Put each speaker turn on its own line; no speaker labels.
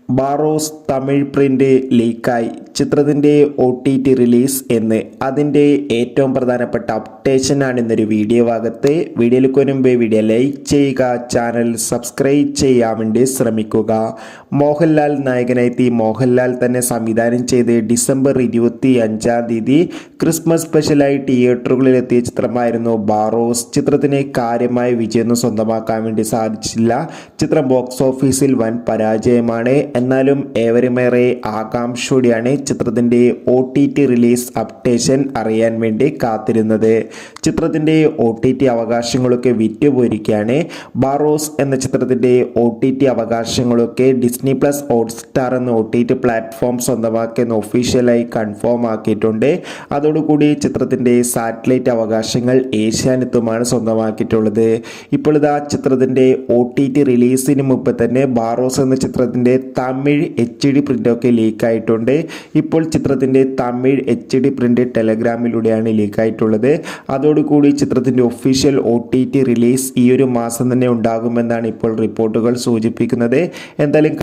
Barroz Tamil print ലീക്കായി ചിത്രത്തിൻ്റെ OTT release എന്ന് അതിൻ്റെ ഏറ്റവും പ്രധാനപ്പെട്ട അപ്ഡേഷനാണ് ഇന്നൊരു വീഡിയോ ഭാഗത്ത്. വീഡിയോയിലേക്ക് മുൻപ് വീഡിയോ ലൈക്ക് ചെയ്യുക, ചാനൽ സബ്സ്ക്രൈബ് ചെയ്യാൻ വേണ്ടി ശ്രമിക്കുക. മോഹൻലാൽ നായകനെത്തി മോഹൻലാൽ തന്നെ സംവിധാനം ചെയ്ത് ഡിസംബർ 25 ക്രിസ്മസ് സ്പെഷ്യലായി തിയേറ്ററുകളിലെത്തിയ ചിത്രമായിരുന്നു ബാറോസ്. ചിത്രത്തിന് കാര്യമായ വിജയം സ്വന്തമാക്കാൻ വേണ്ടി സാധിച്ചില്ല. ചിത്രം ബോക്സ് ഓഫീസിൽ വൻ പരാജയമാണ്. എന്നാലും ഏവരുമേറെ ആകാംക്ഷയോടെയാണ് ചിത്രത്തിൻ്റെ OTT റിലീസ് അപ്ഡേഷൻ അറിയാൻ വേണ്ടി കാത്തിരുന്നത്. ചിത്രത്തിൻ്റെ OTT അവകാശങ്ങളൊക്കെ വിറ്റുപോയിരിക്കുകയാണ്. ബാറോസ് എന്ന ചിത്രത്തിൻ്റെ OTT അവകാശങ്ങളൊക്കെ ഡിസ്നി പ്ലസ് ഹോട്ട്സ്റ്റാർ എന്ന OTT പ്ലാറ്റ്ഫോം സ്വന്തമാക്കിയെന്ന് ഒഫീഷ്യലായി കൺഫേം ആക്കിയിട്ടുണ്ട്. അതോടുകൂടി ചിത്രത്തിൻ്റെ സാറ്റലൈറ്റ് അവകാശങ്ങൾ ഏഷ്യാനെറ്റുമാണ് സ്വന്തമാക്കിയിട്ടുള്ളത്. ഇപ്പോൾ ഇതാ ചിത്രത്തിൻ്റെ OTT റിലീസിന് മുമ്പ് തന്നെ ബാറോസ് എന്ന ചിത്രത്തിൻ്റെ തമിഴ് HD പ്രിൻ്റൊക്കെ ലീക്കായിട്ടുണ്ട്. ഇപ്പോൾ ചിത്രത്തിൻ്റെ തമിഴ് HD പ്രിൻ്റ് ടെലഗ്രാമിലൂടെയാണ് ലീക്കായിട്ടുള്ളത്. അതോടുകൂടി ചിത്രത്തിൻ്റെ ഒഫീഷ്യൽ OTT റിലീസ് ഈ ഒരു മാസം തന്നെ ഉണ്ടാകുമെന്നാണ് ഇപ്പോൾ റിപ്പോർട്ടുകൾ സൂചിപ്പിക്കുന്നത്. എന്തായാലും